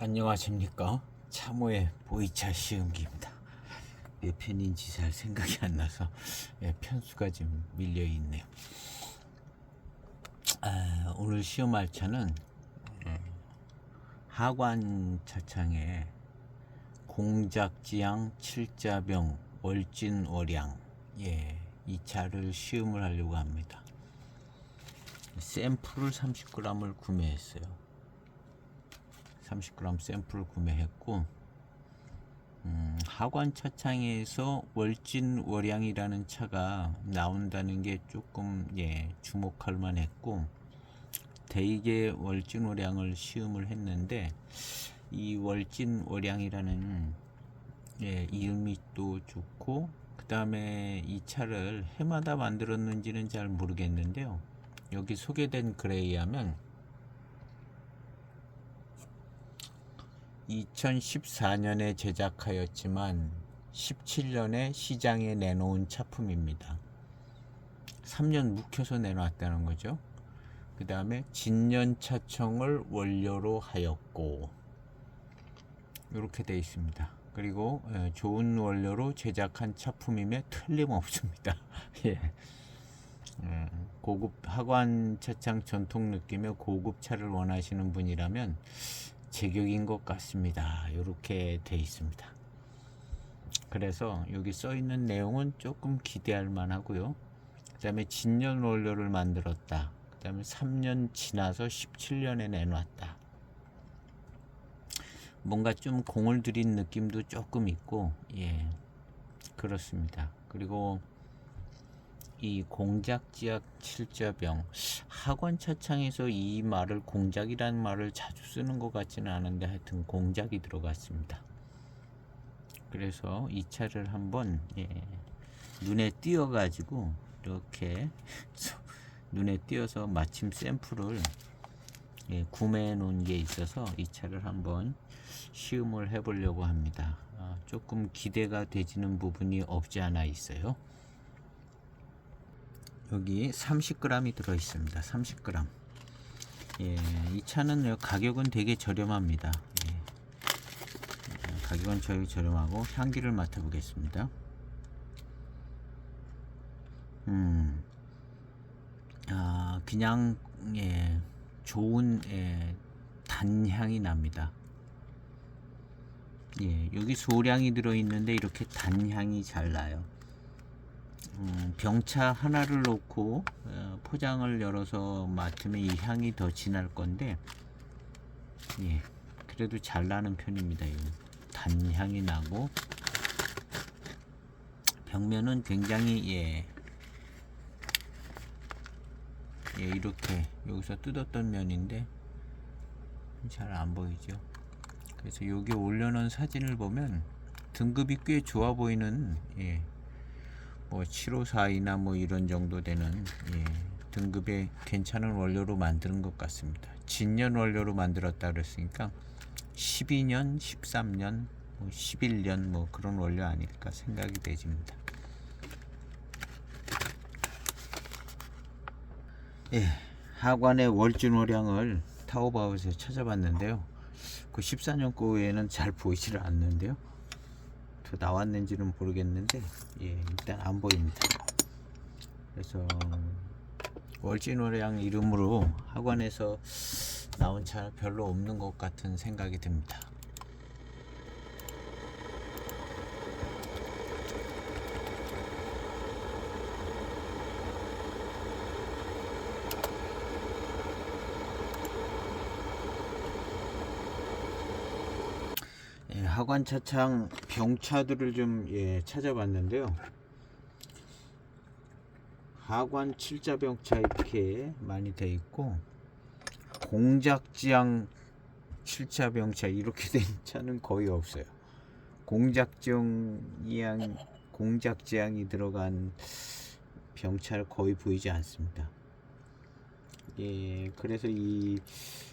안녕하십니까. 참호의 보이차 시음기입니다. 몇 편인지 잘 생각이 안 나서 편수가 좀 밀려 있네요. 오늘 시음할 차는 하관 차창에 공작지향 칠자병 월진월양, 이 차를 시음을 하려고 합니다. 샘플을 30g을 구매했어요. 30g 샘플을 구매했고, 하관 차창에서 월진월양이라는 차가 나온다는 게 조금 주목할 만했고, 대개 월진월양을 시음을 했는데 이 월진월양이라는 이름이 또 좋고, 그 다음에 이 차를 해마다 만들었는지는 잘 모르겠는데요, 여기 소개된 글에 의하면 2014년에 제작하였지만 17년에 시장에 내놓은 차품입니다. 3년 묵혀서 내놨다는 거죠. 그 다음에 진년 차청을 원료로 하였고, 이렇게 되어 있습니다. 그리고 좋은 원료로 제작한 차품임에 틀림없습니다. 고급 하관 차창 전통 느낌의 고급 차를 원하시는 분이라면 제격인 것 같습니다. 이렇게 돼 있습니다. 그래서 여기 써 있는 내용은 조금 기대할 만하고요. 그 다음에 진년 원료를 만들었다. 그 다음에 3년 지나서 17년에 내놨다. 뭔가 좀 공을 들인 느낌도 조금 있고, 그렇습니다. 그리고 이 공작지약 칠자병, 하관 차창에서 이 말을, 공작이라는 말을 자주 쓰는 것 같지는 않은데 하여튼 공작이 들어갔습니다. 그래서 이 차를 한번 눈에 띄어 가지고 이렇게 눈에 띄어서 마침 샘플을 구매해 놓은 게 있어서 이 차를 한번 시음을 해 보려고 합니다. 조금 기대가 되지는 부분이 없지 않아 있어요. 여기 30g이 들어 있습니다. 30g. 이 차는 가격은 되게 저렴합니다. 가격은 저희 저렴하고, 향기를 맡아 보겠습니다. 그냥 좋은 단향이 납니다. 여기 소량이 들어 있는데 이렇게 단향이 잘 나요. 병차 하나를 놓고 포장을 열어서 맡으면 이 향이 더 진할 건데, 그래도 잘 나는 편입니다. 단향이 나고, 벽면은 굉장히 이렇게 여기서 뜯었던 면인데 잘 안 보이죠. 그래서 여기 올려놓은 사진을 보면 등급이 꽤 좋아 보이는, 뭐 754이나 뭐 이런 정도 되는 등급의 괜찮은 원료로 만드는 것 같습니다. 진년 원료로 만들었다 그랬으니까 12년, 13년, 11년 뭐 그런 원료 아닐까 생각이 되집니다. 하관의 월진월양을 타오바오에서 찾아봤는데요, 그 14년 거에는 잘 보이지를 않는데요, 또 나왔는지는 모르겠는데 일단 안 보입니다. 그래서 월진월양 이름으로 하관에서 나온 차 별로 없는 것 같은 생각이 듭니다. 하관 차창 병차들을 좀 찾아봤는데요, 하관 칠자병차 이렇게 많이 돼 있고, 공작지향 칠자병차 이렇게 된 차는 거의 없어요. 공작지향이 들어간 병차를 거의 보이지 않습니다. 그래서 이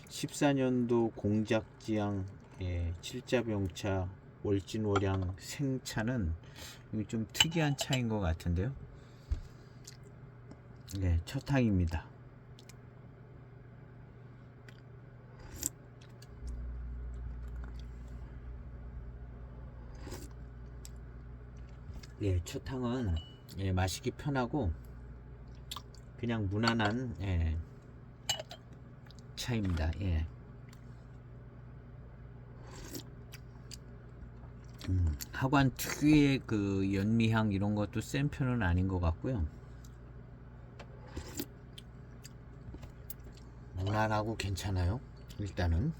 14년도 공작지향 칠자병차 월진월양 생차는 좀 특이한 차인 것 같은데요. 첫 항입니다. 예, 초탕은 예, 마시기 편하고 그냥 무난한 예, 차입니다. 예. 하관 특유의 그 연미향 이런 것도 센 편은 아닌 것 같고요. 무난하고 괜찮아요. 일단은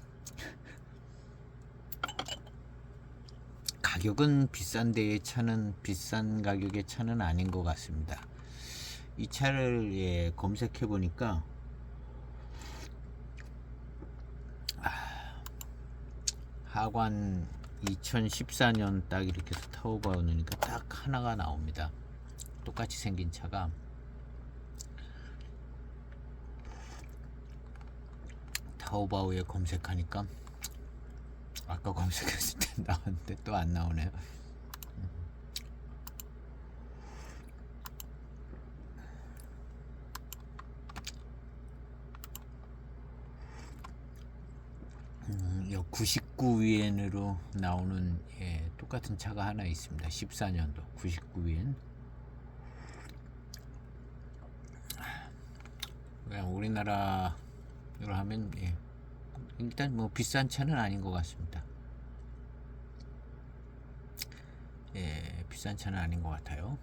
가격은 비싼데 차는 비싼 가격의 차는 아닌 것 같습니다. 이 차를 예, 검색해 보니까 하관 2014년 딱 이렇게 해서 타오바오 넣으니까 딱 하나가 나옵니다. 똑같이 생긴 차가 타오바오에 검색하니까 아까 검색했을 때 나왔는데 또 안 나오네요. 요 99위엔으로 나오는 예, 똑같은 차가 하나 있습니다. 14년도 99위엔. 그냥 우리나라로 하면 예, 일단 뭐 비싼 차는 아닌 것 같습니다. 예, 비싼 차는 아닌 것 같아요.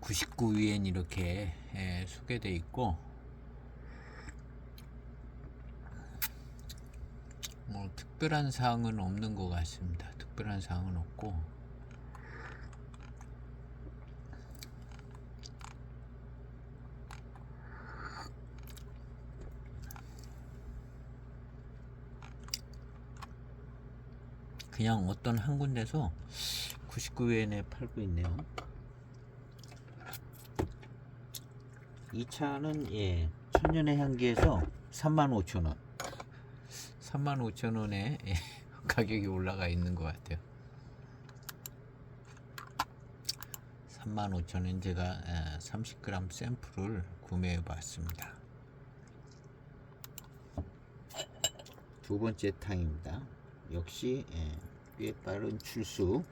99위엔 이렇게 예, 소개돼 있고 뭐 특별한 사항은 없는 것 같습니다. 특별한 사항은 없고 그냥 어떤 한 군데서 99위엔에 팔고 있네요. 이 차는 예, 천년의 향기에서 35,000원 35,000원에 예, 가격이 올라가 있는 것 같아요. 35,000원 제가 30g 샘플을 구매해 봤습니다. 두 번째 탕입니다. 역시 예, 꽤 빠른 출수.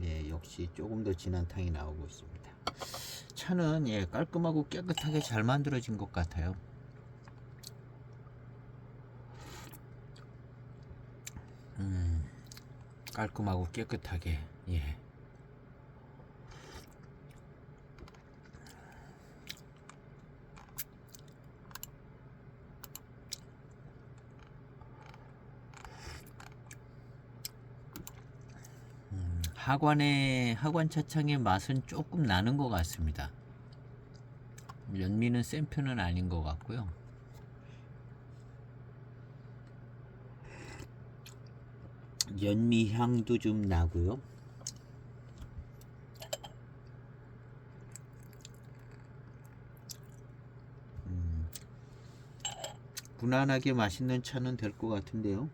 예, 역시 조금 더 진한 탕이 나오고 있습니다. 차는 예, 깔끔하고 깨끗하게 잘 만들어진 것 같아요. 깔끔하고 깨끗하게 예. 하관 차창의 맛은 조금 나는 것 같습니다. 연미는 센 편은 아닌 것 같고요. 연미 향도 좀 나고요. 무난하게 맛있는 차는 될 것 같은데요.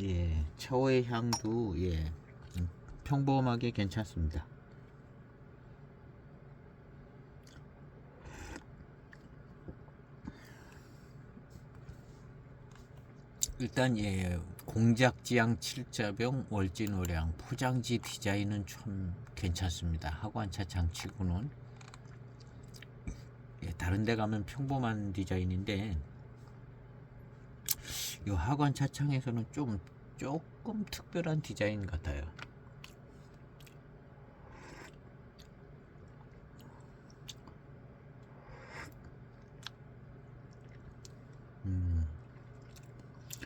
예, 차오의 향도 예, 평범하게 괜찮습니다. 일단 예, 공작지향 7자병 월진오량 포장지 디자인은 좀 괜찮습니다. 하관차 장치고는 예, 다른 데 가면 평범한 디자인인데 이 하관 차창에서는 조금 특별한 디자인 같아요.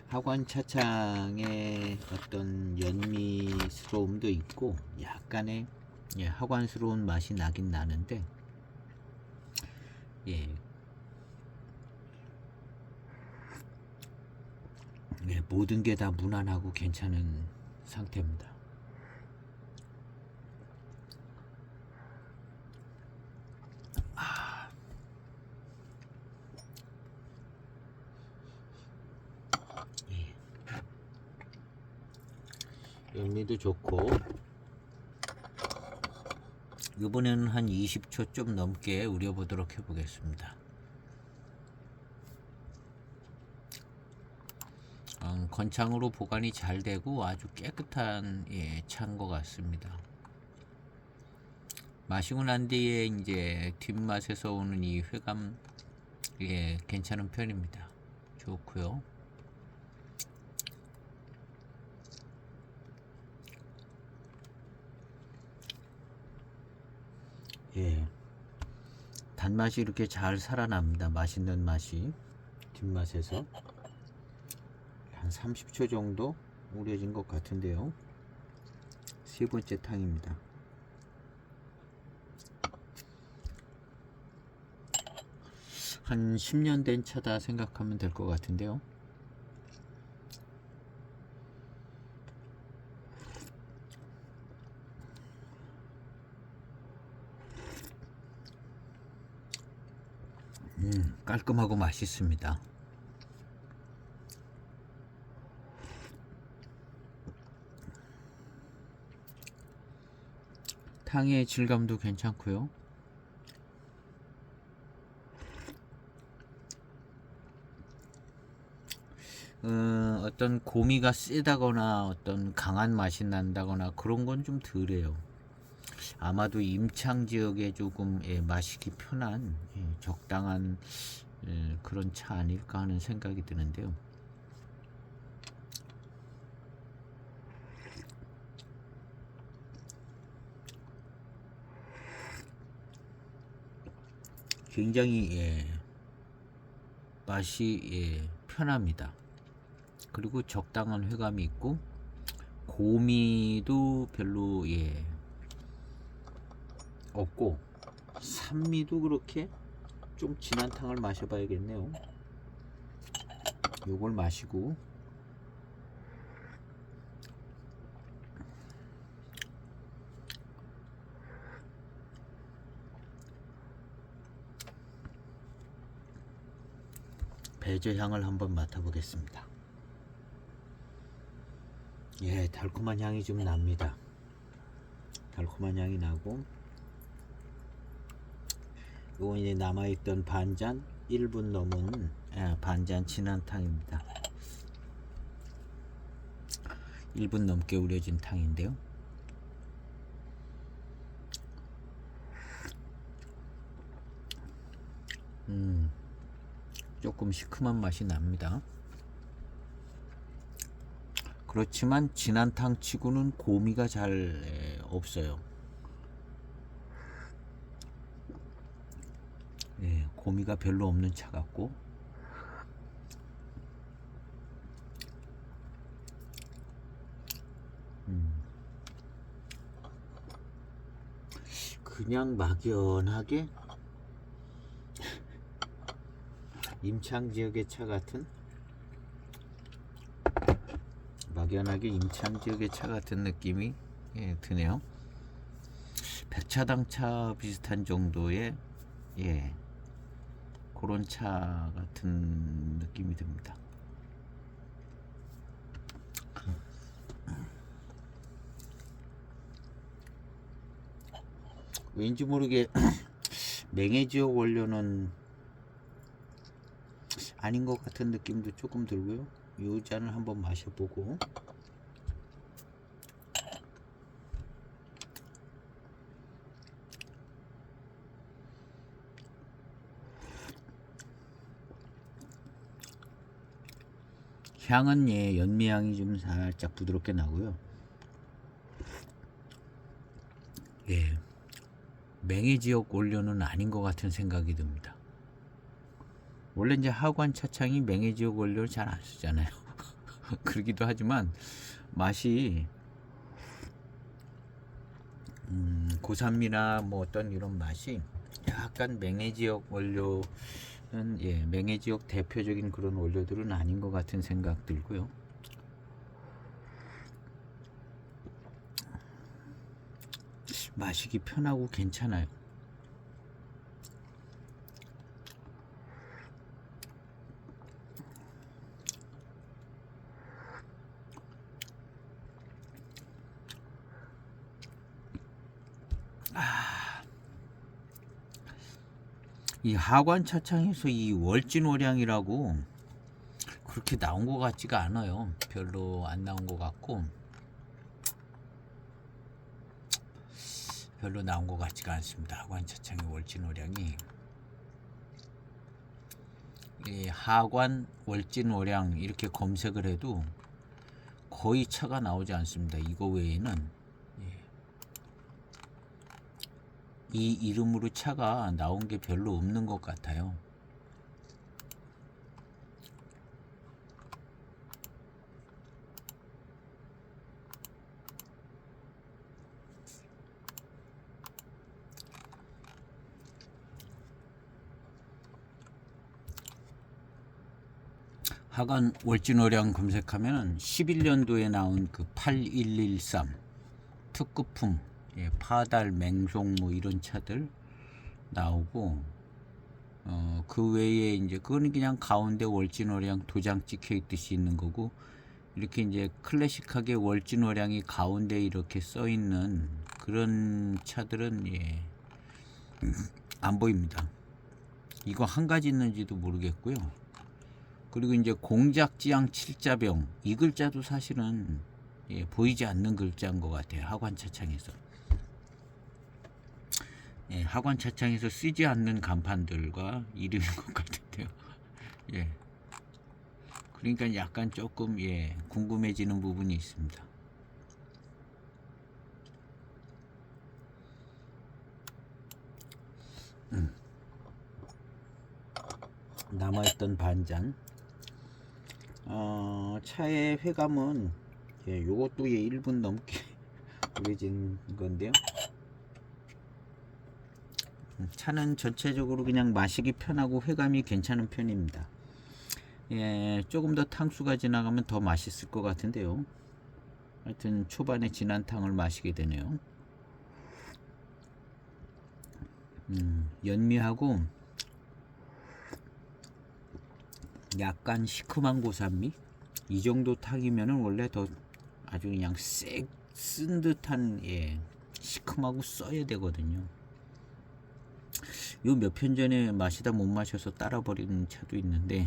하관 차창의 어떤 연미스러움도 있고 약간의 예, 하관스러운 맛이 나긴 나는데 예, 예, 모든 게 다 무난하고 괜찮은 상태입니다. 예. 연미도 좋고 이번에는 한 20초 좀 넘게 우려보도록 해보겠습니다. 건창으로 보관이 잘 되고 아주 깨끗한 차인 것 같습니다. 마시고 난 뒤에 이제 뒷맛에서 오는 이 회감 괜찮은 편입니다. 좋고요. 단맛이 이렇게 잘 살아납니다. 맛있는 맛이 뒷맛에서 한 30초 정도 우려진 것 같은데요. 세 번째 탕입니다. 한 10년 된 차다 생각하면 될 것 같은데요. 깔끔하고 맛있습니다. 탕의 질감도 괜찮고요. 어떤 고미가 세다거나 어떤 강한 맛이 난다거나 그런 건 좀 덜해요. 아마도 임창 지역에 조금 마시기 편한 적당한 그런 차 아닐까 하는 생각이 드는데요. 굉장히 맛이 편합니다. 그리고 적당한 회감이 있고 고미도 별로 없고 산미도 그렇게 좀 진한 탕을 마셔봐야겠네요. 요걸 마시고 배저 향을 한번 맡아보겠습니다. 달콤한 향이 좀 납니다. 달콤한 향이 나고 이건 이제 남아있던 반잔 1분 넘은 반잔 진한 탕입니다. 1분 넘게 우려진 탕인데요. 조금 시큼한 맛이 납니다. 그렇지만 진한 탕 치고는 고미가 잘 없어요. 고미가 별로 없는 차 같고 그냥 막연하게 임창 지역의 차 같은 막연하게 임창 지역의 차 같은 느낌이 드네요. 백차당 차 비슷한 정도의 그런 차 같은 느낌이 듭니다. 왠지 모르게 맹해지역 원료는 아닌 것 같은 느낌도 조금 들고요. 이 잔을 한번 마셔보고 향은 연미향이 좀 살짝 부드럽게 나고요. 맹해지역 원료는 아닌 것 같은 생각이 듭니다. 원래 이제 하관 차창이 맹해지역 원료를 잘 안 쓰잖아요. 그러기도 하지만 맛이 고산미나 뭐 어떤 이런 맛이 약간 맹해지역 원료는 맹해지역 대표적인 그런 원료들은 아닌 것 같은 생각 들고요. 마시기 편하고 괜찮아요. 이 하관 차창에서 이 월진월양이라고 그렇게 나온 것 같지가 않아요. 별로 안 나온 것 같고, 별로 나온 것 같지가 않습니다. 하관 차창의 월진오량이. 하관 월진오량 이렇게 검색을 해도 거의 차가 나오지 않습니다. 이거 외에는 이 이름으로 차가 나온 게 별로 없는 것 같아요. 하관 월진오량 검색하면 11년도에 나온 그 8113 특급품, 파달, 맹송 뭐 이런 차들 나오고, 그 외에 이제 그거는 그냥 가운데 월진오량 도장 찍혀 있듯이 있는 거고, 이렇게 이제 클래식하게 월진오량이 가운데 이렇게 써 있는 그런 차들은 안 보입니다. 이거 한 가지 있는지도 모르겠고요. 그리고 이제 공작지향 칠자병, 이 글자도 사실은 보이지 않는 글자인 것 같아요. 하관 차창에서. 하관 차창에서 쓰지 않는 간판들과 이름인 것 같은데요. 그러니까 약간 조금 궁금해지는 부분이 있습니다. 남아있던 반잔. 차의 회감은 요것도 1분 넘게 오래진 건데요. 차는 전체적으로 그냥 마시기 편하고 회감이 괜찮은 편입니다. 조금 더 탕수가 지나가면 더 맛있을 것 같은데요. 하여튼 초반에 진한 탕을 마시게 되네요. 연미하고 약간 시큼한 고산미, 이 정도 탕이면은 원래 더 아주 그냥 쓴 듯한 시큼하고 써야 되거든요. 요 몇 편 전에 마시다 못 마셔서 따라 버리는 차도 있는데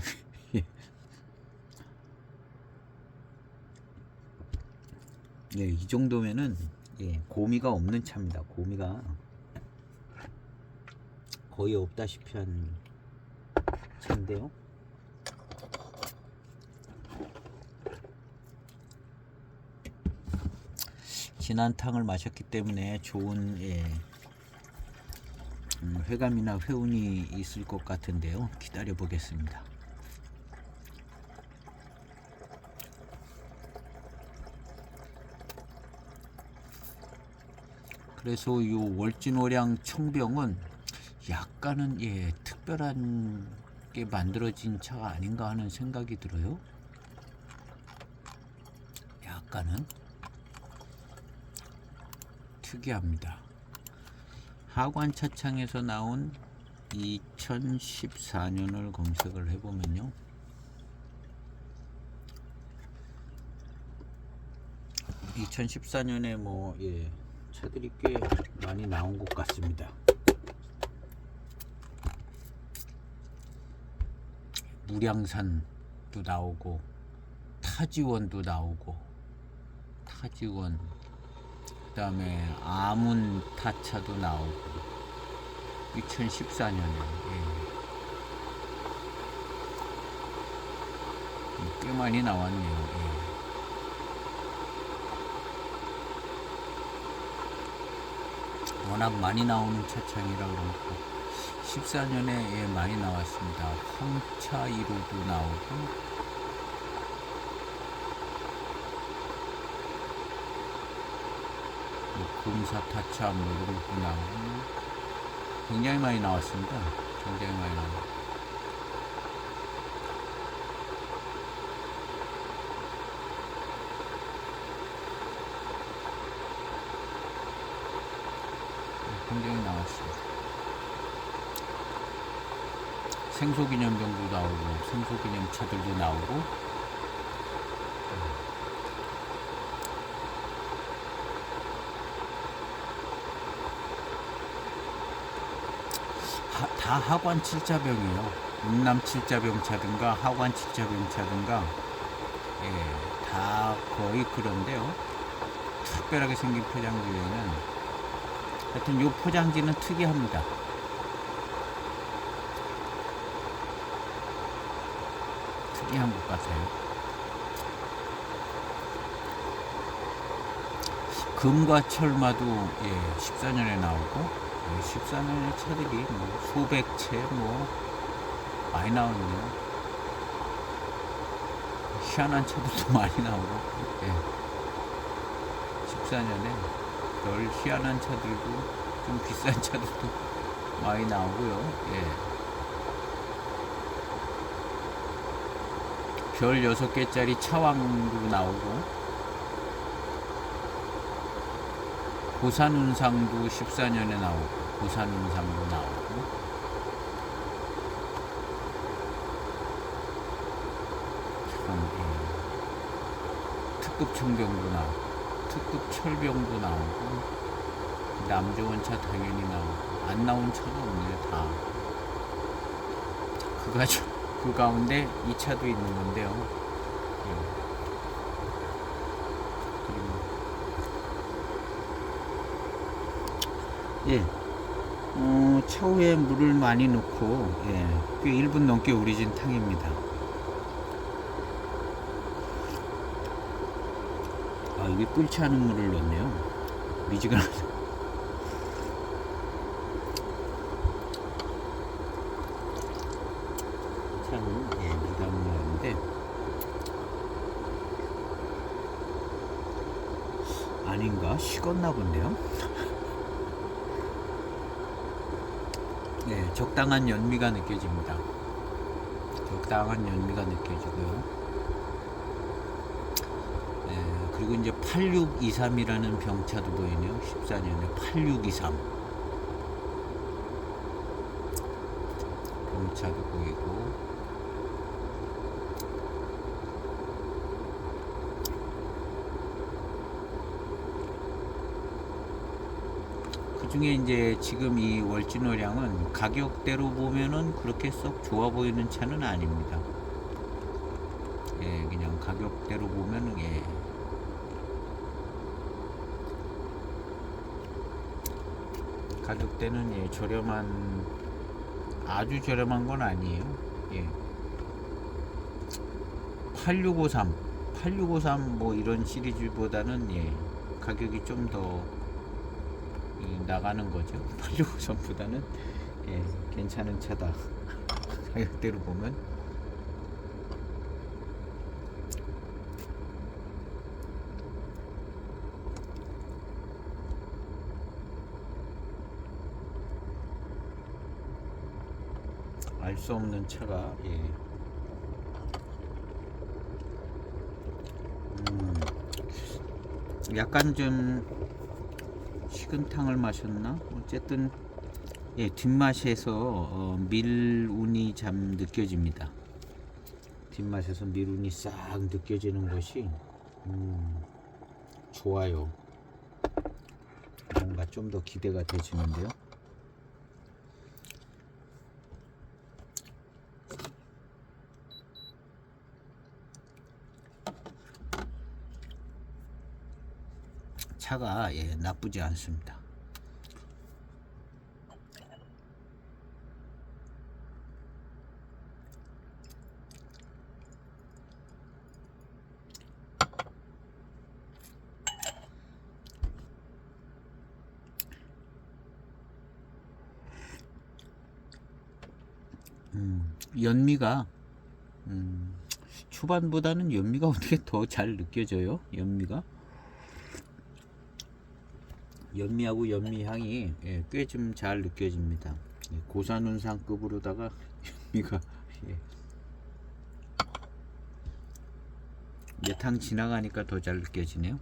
이 정도면은 고미가 없는 차입니다. 고미가 거의 없다시피 한 차인데요. 진한 탕을 마셨기 때문에 좋은 회감이나 회운이 있을 것 같은데요. 기다려 보겠습니다. 그래서 이 월진오량 청병은 약간은 특별한 게 만들어진 차가 아닌가 하는 생각이 들어요. 약간은 특이합니다. 하관 차창에서 나온 2014년을 검색을 해보면요, 2014년에 차들이 꽤 많이 나온 것 같습니다. 무량산도 나오고 타지원도 나오고, 타지원, 그 다음에 아문타차도 나오고, 2014년에 꽤 많이 나왔네요. 워낙 많이 나오는 차창이라 그렇고 14년에 많이 나왔습니다. 황차 1호도 나오고, 금사타차 이런 것도 나오고 굉장히 많이 나왔습니다. 굉장히 많이 나왔습니다. 굉장히 나왔습니다. 생소기념병도 나오고 생소기념차들도 나오고, 다 하관 칠자병이에요. 음남 칠자병 차든가 하관 칠자병 차든가 예, 다 거의 그런데요. 특별하게 생긴 포장지 외에는 하여튼 요 포장지는 특이합니다. 특이한 것 같아요. 금과 철마도 예, 14년에 나오고 14년의 차들이 뭐 수백 채 뭐 많이 나오네요. 희한한 차들도 많이 나오고 예, 14년에 별 희한한 차들도 좀 비싼 차들도 많이 나오고요. 예. 별 6개짜리 차왕도 나오고 고산운상도 14년에 나오고 고산운상도 나오고 참 예. 특급 청병도 나오고 특급 철병도 나오고 남조원차 당연히 나오고 안 나온 차가 없네요. 다 그 가운데 이 차도 있는 건데요. 예. 차후에 물을 많이 넣고 예, 꽤 1분 넘게 우려진 탕입니다. 아, 이게 끓지 않은 물을 넣네요. 미지근하죠. 차는 예, 미담을 넣는데 아닌가? 식었나 본데요. 예, 적당한 연미가 느껴집니다. 적당한 연미가 느껴지고요. 예, 그리고 이제 8623이라는 병차도 보이네요. 14년에 8623 병차도 보이고 그 중에 이제 지금 이 월진호량은 가격대로 보면은 그렇게 썩 좋아 보이는 차는 아닙니다. 예, 그냥 가격대로 보면은 예. 가격대는 예, 저렴한 아주 저렴한 건 아니에요. 예. 8653 뭐 이런 시리즈보다는 예, 가격이 좀 더 나가는 거죠. 8653보다는 예, 괜찮은 차다. 가격대로 보면 알 수 없는 차가 예. 약간 좀 식은탕을 마셨나? 어쨌든 예, 뒷맛에서 밀운이 참 느껴집니다. 뒷맛에서 밀운이 싹 느껴지는 것이 좋아요. 뭔가 좀 더 기대가 되지는데요. 차가 예, 나쁘지 않습니다. 연미가 초반보다는 연미가 어떻게 더 잘 느껴져요. 연미하고 연미향이 예, 꽤 좀 잘 느껴집니다. 예, 고산운상급으로다가 연미가 예, 몇탕 지나가니까 더 잘 느껴지네요.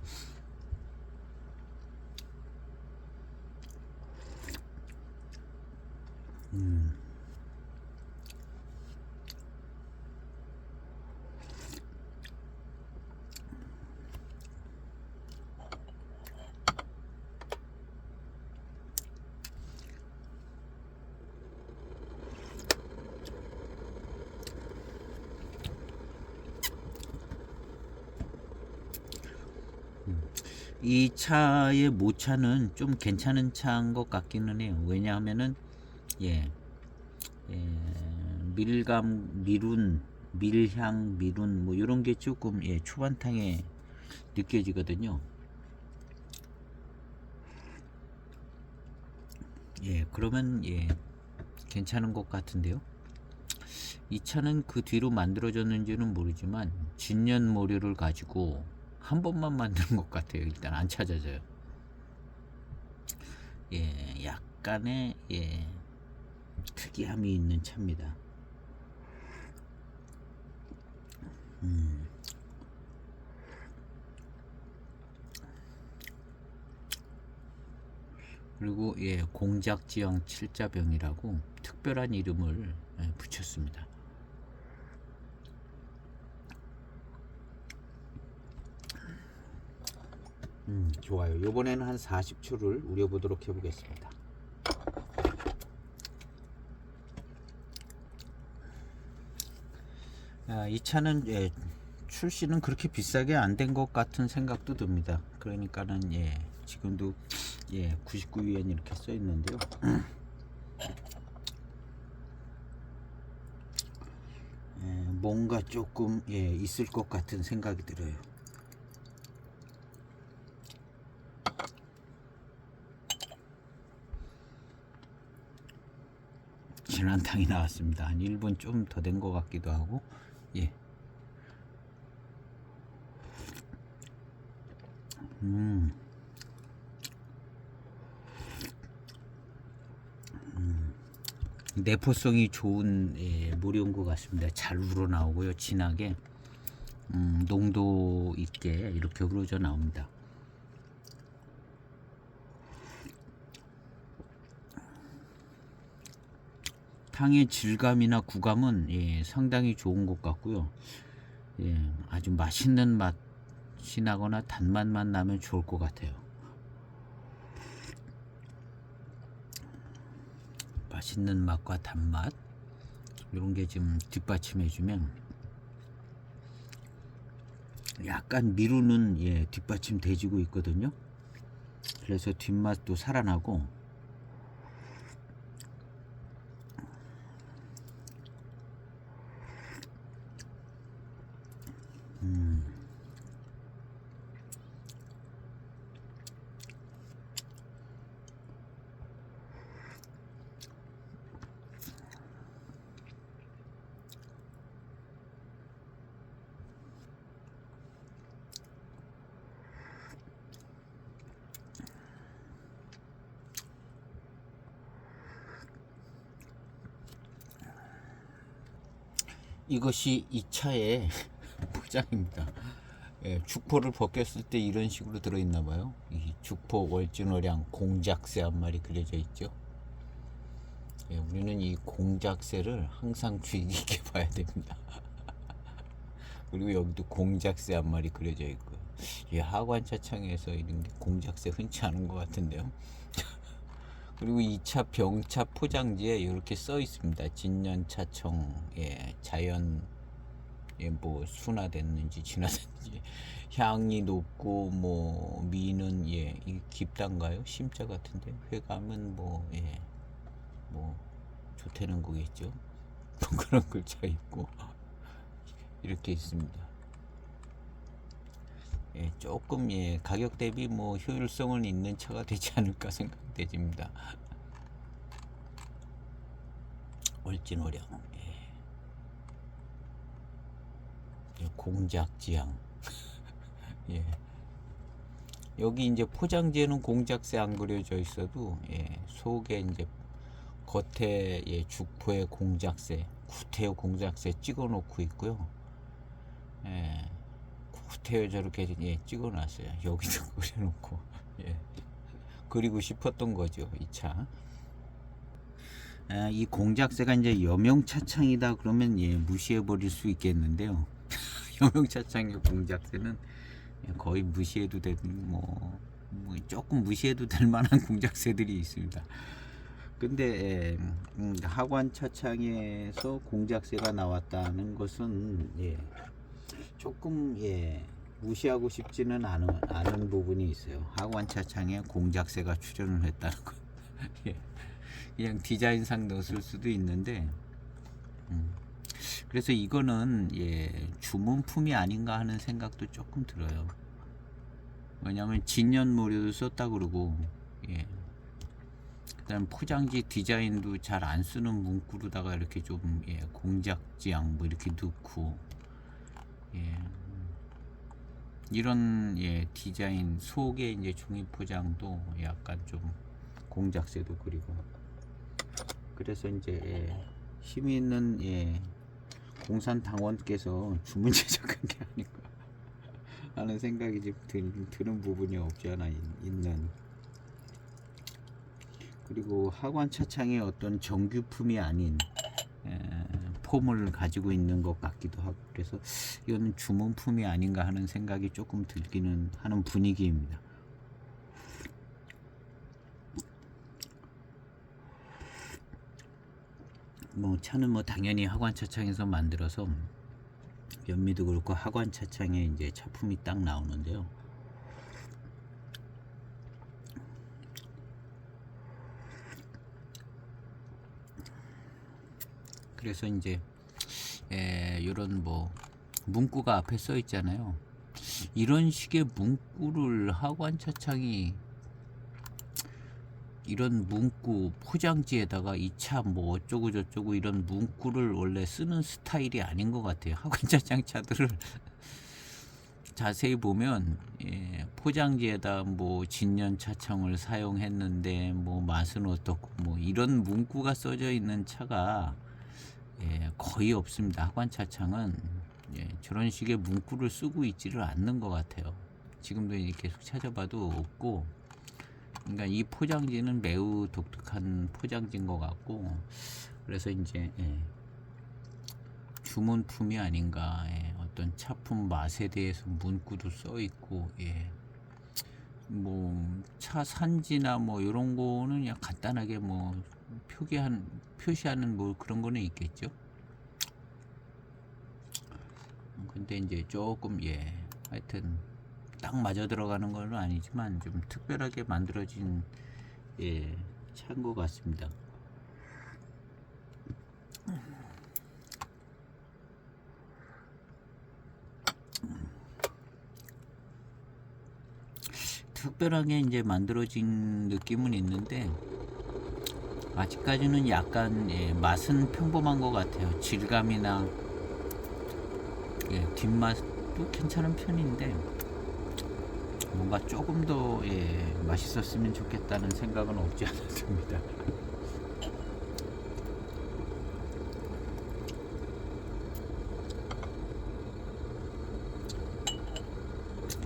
이 차의 모차는 좀 괜찮은 차인 것 같기는 해요. 왜냐하면은 예, 밀감, 미룬, 밀향, 미룬 뭐 이런 게 조금 초반탕에 느껴지거든요. 그러면 괜찮은 것 같은데요. 이 차는 그 뒤로 만들어졌는지는 모르지만 진년 모류를 가지고 한 번만 만든 것 같아요. 일단 안 찾아져요. 약간의 특이함이 있는 차입니다. 그리고 공작지형 칠자병이라고 특별한 이름을 붙였습니다. 좋아요. 이번에는 한 40초를 우려보도록 해보겠습니다. 이 차는 출시는 그렇게 비싸게 안 된 것 같은 생각도 듭니다. 그러니까는 지금도 99위엔 이렇게 써 있는데요. 뭔가 조금 있을 것 같은 생각이 들어요. 진한탕이 나왔습니다. 한 1분 좀 더 된 것 같기도 하고. 내포성이 좋은 물이 온 것 같습니다. 잘 우러나오고요. 진하게 농도 있게 이렇게 흐르져 나옵니다. 탕의 질감이나 구감은 상당히 좋은 것 같고요. 아주 맛있는 맛이 나거나 단맛만 나면 좋을 것 같아요. 맛있는 맛과 단맛 이런 게 좀 뒷받침해주면 약간 미루는 뒷받침 돼지고 있거든요. 그래서 뒷맛도 살아나고 이것이 이 차의 포장입니다. 죽포를 벗겼을 때 이런 식으로 들어있나봐요. 이 죽포 월진어량 공작새 한 마리 그려져 있죠. 우리는 이 공작새를 항상 주의 깊게 봐야 됩니다. 그리고 여기도 공작새 한 마리 그려져 있고, 하관차창에서 이런 게 공작새 흔치 않은 것 같은데요. 그리고 2차 병차 포장지에 이렇게 써 있습니다. 진년차청 자연 뭐 순화됐는지 진화됐는지 향이 높고 뭐 미는 이 깊단가요? 심자 같은데 회감은 뭐 좋다는 거겠죠. 그런 글자 있고 이렇게 있습니다. 조금 가격 대비 뭐 효율성은 있는 차가 되지 않을까 생각되집니다. 월진오령 공작지향 여기 이제 포장지에는 공작새 안 그려져 있어도 속에 이제 겉에 죽포에 공작새, 구태여 공작새 찍어 놓고 있고요. 구태여 저렇게 찍어놨어요. 여기도 그려놓고 그리고 싶었던 거죠, 이 차. 이 공작새가 이제 여명차창이다 그러면 무시해 버릴 수 있겠는데요. 여명차창의 공작새는 거의 무시해도 되는 뭐 조금 무시해도 될 만한 공작새들이 있습니다. 근데 하관차창에서 공작새가 나왔다는 것은 조금 무시하고 싶지는 않은 부분이 있어요. 하관차창에 공작새가 출연을 했다는 거. 예. 그냥 디자인상 넣었을 수도 있는데, 그래서 이거는 주문품이 아닌가 하는 생각도 조금 들어요. 왜냐면 진년모료도 썼다 그러고, 그다음 포장지 디자인도 잘 안 쓰는 문구로다가 이렇게 좀 공작지향 뭐 이렇게 넣고, 이런 디자인 속에 이제 종이 포장도 약간 좀 공작새도 그리고, 그래서 이제 힘 있는 공산당원께서 주문 제작한 게 아닌가 하는 생각이 좀 드는 부분이 없지 않아 있는. 그리고 하관 차창의 어떤 정규품이 아닌 폼을 가지고 있는 것 같기도 하고, 그래서 이거는 주문품이 아닌가 하는 생각이 조금 들기는 하는 분위기입니다. 뭐 차는 뭐 당연히 하관 차창에서 만들어서 연미도 그렇고 하관 차창에 이제 차품이 딱 나오는데요. 그래서 이제 이런 뭐 문구가 앞에 써 있잖아요. 이런 식의 문구를 하관 차창이 이런 문구 포장지에다가 이 차 뭐 어쩌고 저쩌고 이런 문구를 원래 쓰는 스타일이 아닌 것 같아요. 하관차창 차들을 자세히 보면 포장지에다 뭐 진년 차창을 사용했는데 뭐 맛은 어떻고 뭐 이런 문구가 써져 있는 차가 거의 없습니다. 하관차창은 저런 식의 문구를 쓰고 있지를 않는 것 같아요. 지금도 계속 찾아봐도 없고, 그러니까 이 포장지는 매우 독특한 포장지인 것 같고, 그래서 이제 주문품이 아닌가. 어떤 차품 맛에 대해서 문구도 써 있고, 뭐 차 산지나 뭐 이런 거는 그냥 간단하게 뭐 표시하는 뭐 그런 거는 있겠죠. 근데 이제 조금 하여튼 딱 맞아 들어가는 건 아니지만 좀 특별하게 만들어진 차인 것 같습니다. 특별하게 이제 만들어진 느낌은 있는데 아직까지는 약간 맛은 평범한 것 같아요. 질감이나 뒷맛도 괜찮은 편인데 뭔가 조금 더 맛있었으면 좋겠다는 생각은 없지 않았습니다.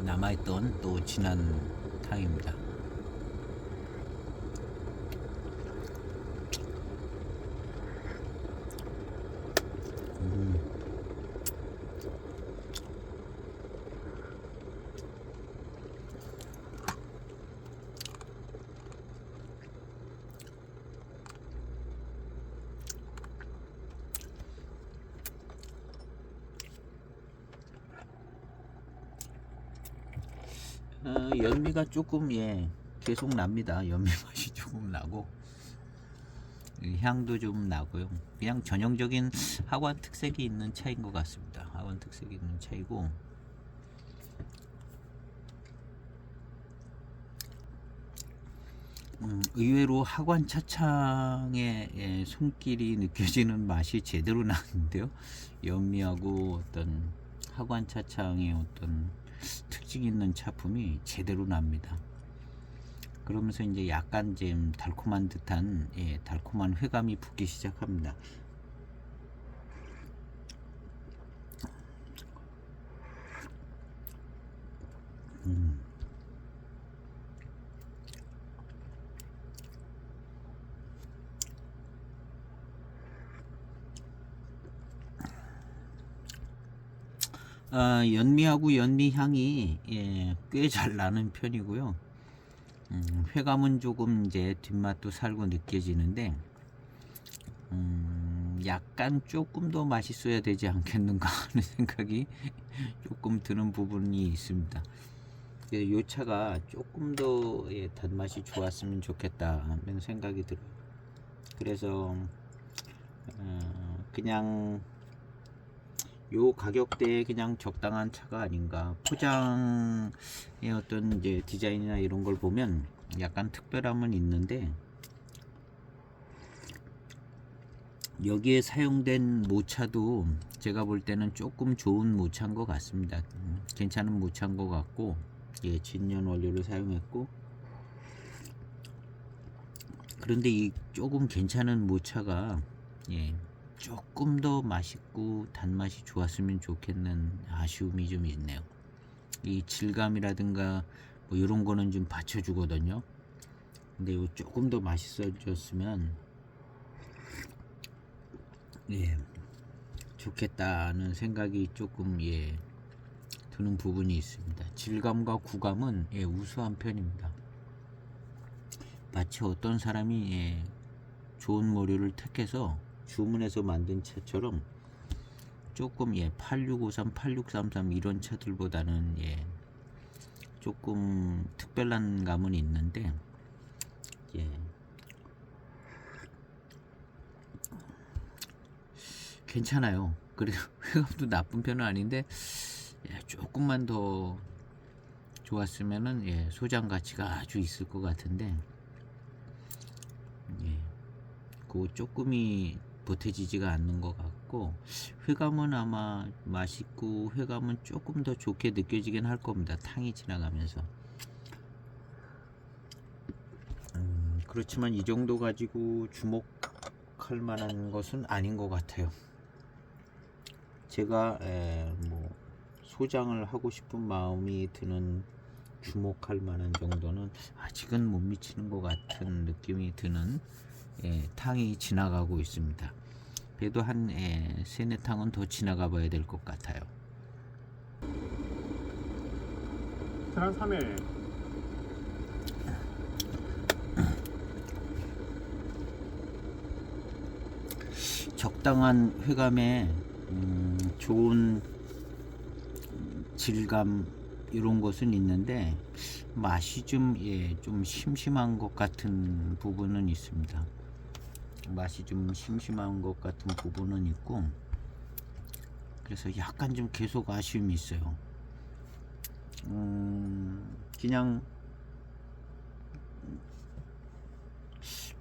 남아있던 또 진한 탕입니다. 연미가 조금 계속 납니다. 연미 맛이 조금 나고 향도 좀 나고요. 그냥 전형적인 하관 특색이 있는 차인 것 같습니다. 하관 특색이 있는 차이고, 의외로 하관 차창의 손길이 느껴지는 맛이 제대로 나는데요. 연미하고 어떤 하관 차창의 어떤 특징 있는 차품이 제대로 납니다. 그러면서 이제 약간 좀 달콤한 듯한 달콤한 회감이 붙기 시작합니다. 연미하고 연미향이 꽤 잘 나는 편이고요. 회감은 조금 이제 뒷맛도 살고 느껴지는데 약간 조금 더 맛있어야 되지 않겠는가 하는 생각이 조금 드는 부분이 있습니다. 이 차가 조금 더 단맛이 좋았으면 좋겠다 하는 생각이 들어요. 그래서 그냥 요 가격대에 그냥 적당한 차가 아닌가. 포장의 어떤 이제 디자인이나 이런 걸 보면 약간 특별함은 있는데, 여기에 사용된 모차도 제가 볼 때는 조금 좋은 모차인 것 같습니다. 괜찮은 모차인 것 같고, 진년 원료를 사용했고, 그런데 이 조금 괜찮은 모차가 조금 더 맛있고 단맛이 좋았으면 좋겠는 아쉬움이 좀 있네요. 이 질감이라든가 뭐 이런 거는 좀 받쳐주거든요. 근데 이거 조금 더 맛있어졌으면 좋겠다는 생각이 조금 드는 부분이 있습니다. 질감과 구감은 우수한 편입니다. 마치 어떤 사람이 좋은 모류를 택해서 주문해서 만든 차처럼 조금 8653, 8633 이런 차들보다는 조금 특별한 감은 있는데 괜찮아요. 그래도 회감도 나쁜 편은 아닌데 조금만 더 좋았으면은 소장 가치가 아주 있을 것 같은데 그 조금이 보태지지가 않는 것 같고, 회감은 아마 맛있고 회감은 조금 더 좋게 느껴지긴 할 겁니다. 탕이 지나가면서. 그렇지만 이 정도 가지고 주목할 만한 것은 아닌 것 같아요. 제가 뭐 소장을 하고 싶은 마음이 드는 주목할 만한 정도는 아직은 못 미치는 것 같은 느낌이 드는 탕이 지나가고 있습니다. 그래도 한 3-4탕은 더 지나가 봐야 될 것 같아요. 한 3일. 적당한 회감에 좋은 질감 이런 것은 있는데 맛이 좀 심심한 것 같은 부분은 있습니다. 맛이 좀 심심한 것 같은 부분은 있고, 그래서 약간 좀 계속 아쉬움이 있어요. 그냥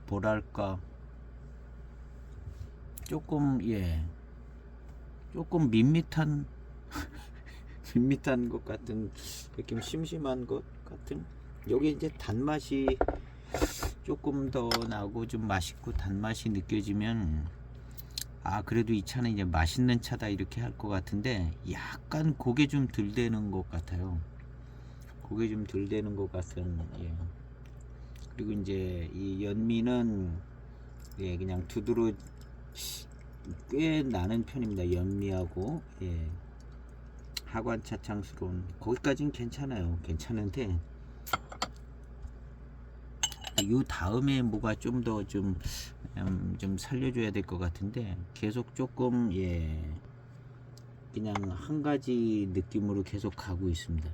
뭐랄까 조금 조금 밋밋한 밋밋한 것 같은 느낌, 심심한 것 같은. 여기 이제 단맛이 조금 더 나고 좀 맛있고 단맛이 느껴지면 그래도 이 차는 이제 맛있는 차다 이렇게 할 것 같은데, 약간 고개 좀 덜 되는 것 같아요. 고개 좀 덜 되는 것 같은. 그리고 이제 이 연미는 그냥 두드러 꽤 나는 편입니다. 연미하고 하관 차창스러운, 거기까지는 괜찮아요. 괜찮은데 요 다음에 뭐가 좀 더 좀 살려줘야 될 것 같은데, 계속 조금 그냥 한 가지 느낌으로 계속 가고 있습니다.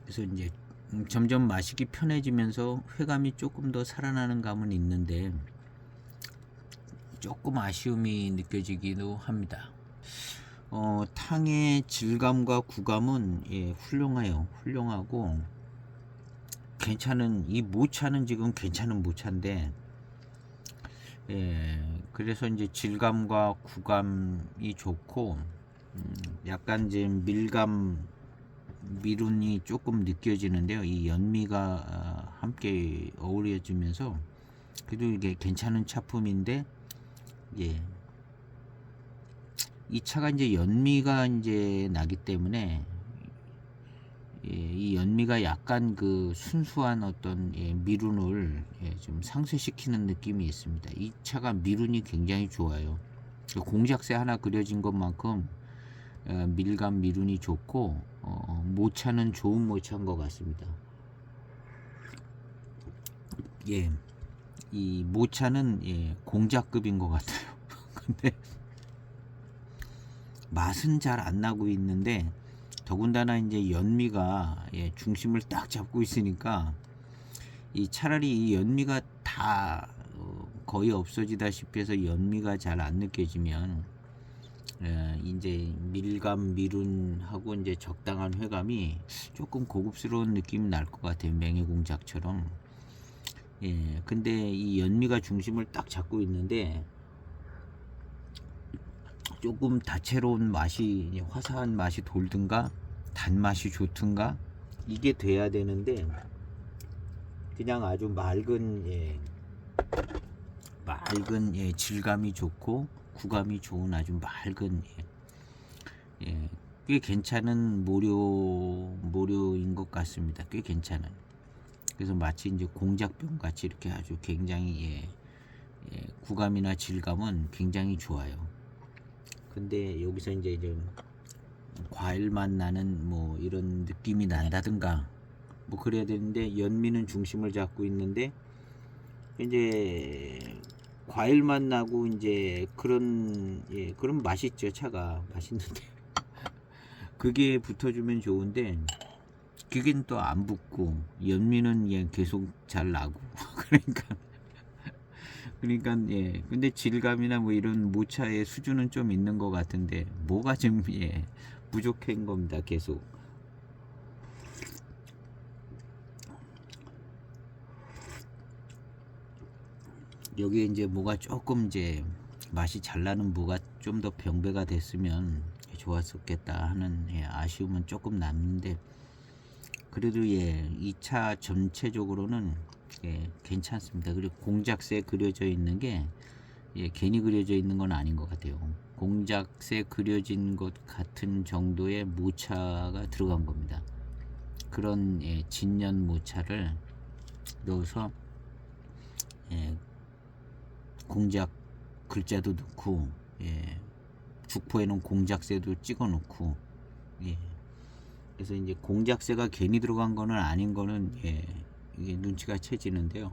그래서 이제 점점 마시기 편해지면서 회감이 조금 더 살아나는 감은 있는데 조금 아쉬움이 느껴지기도 합니다. 탕의 질감과 구감은 훌륭해요. 훌륭하고 괜찮은, 이 모차는 지금 괜찮은 모차인데 그래서 이제 질감과 구감이 좋고 약간 이제 밀감, 미룬이 조금 느껴지는데요. 이 연미가 함께 어우러지면서 그래도 이게 괜찮은 차품인데, 이 차가 이제 연미가 이제 나기 때문에 이 연미가 약간 그 순수한 어떤 미룬을 좀 상쇄시키는 느낌이 있습니다. 이 차가 미룬이 굉장히 좋아요. 공작새 하나 그려진 것만큼 밀감 미룬이 좋고 모차는 좋은 모차인 것 같습니다. 이 모차는 예, 공작급인 것 같아요. 근데 맛은 잘 안 나고 있는데 더군다나 이제 연미가 예, 중심을 딱 잡고 있으니까 이 차라리 이 연미가 다 거의 없어지다시피 해서 연미가 잘 안 느껴지면 이제 밀감 미룬하고 이제 적당한 회감이 조금 고급스러운 느낌이 날 것 같아요. 맹해공작처럼. 예, 근데 이 연미가 중심을 딱 잡고 있는데 조금 다채로운 맛이 화사한 맛이 돌든가 단맛이 좋든가 이게 돼야 되는데 그냥 아주 맑은 맑은 질감이 좋고 구감이 좋은 아주 맑은 꽤 괜찮은 모료인 것 같습니다. 꽤 괜찮은. 그래서 마치 이제 공작병 같이 이렇게 아주 굉장히 구감이나 질감은 굉장히 좋아요. 근데 여기서 이제 좀 과일 맛 나는 뭐 이런 느낌이 난다든가 뭐 그래야 되는데 연미는 중심을 잡고 있는데 이제 과일 맛 나고 이제 그런 맛있죠. 차가 맛있는데 그게 붙어주면 좋은데 그게 또 안 붙고 연미는 계속 잘 나고 그러니까 근데 질감이나 뭐 이런 모차의 수준은 좀 있는 것 같은데 뭐가 좀 부족한 겁니다. 계속. 여기에 이제 뭐가 조금 이제 맛이 잘 나는 뭐가 좀 더 병배가 됐으면 좋았었겠다 하는 아쉬움은 조금 남는데 그래도 이 차 전체적으로는 괜찮습니다. 그리고 공작새 그려져 있는 게 괜히 그려져 있는 건 아닌 것 같아요. 공작새 그려진 것 같은 정도의 모차가 들어간 겁니다. 그런 진년 모차를 넣어서 공작 글자도 넣고 죽포에는 공작새도 찍어 놓고 그래서 이제 공작새가 괜히 들어간 거는 아닌 거는 이게 눈치가 채지는데요.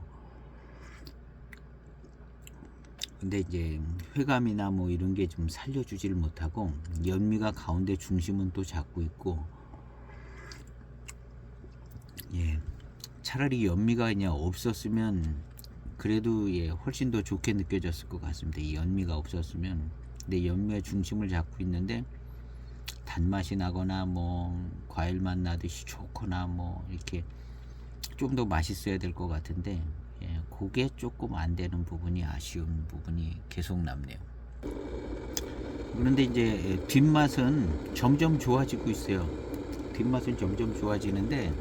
근데 이제 회감이나 뭐 이런 게 좀 살려주지를 못하고 연미가 가운데 중심은 또 잡고 있고 차라리 연미가 그냥 없었으면 그래도 훨씬 더 좋게 느껴졌을 것 같습니다. 이 연미가 없었으면. 근데 연미가 중심을 잡고 있는데 단맛이 나거나 뭐 과일 맛 나듯이 좋거나 뭐 이렇게 좀 더 맛있어야 될 것 같은데 그게 조금 안 되는 부분이 아쉬운 부분이 계속 남네요. 그런데 이제 뒷맛은 점점 좋아지고 있어요. 뒷맛은 점점 좋아지는데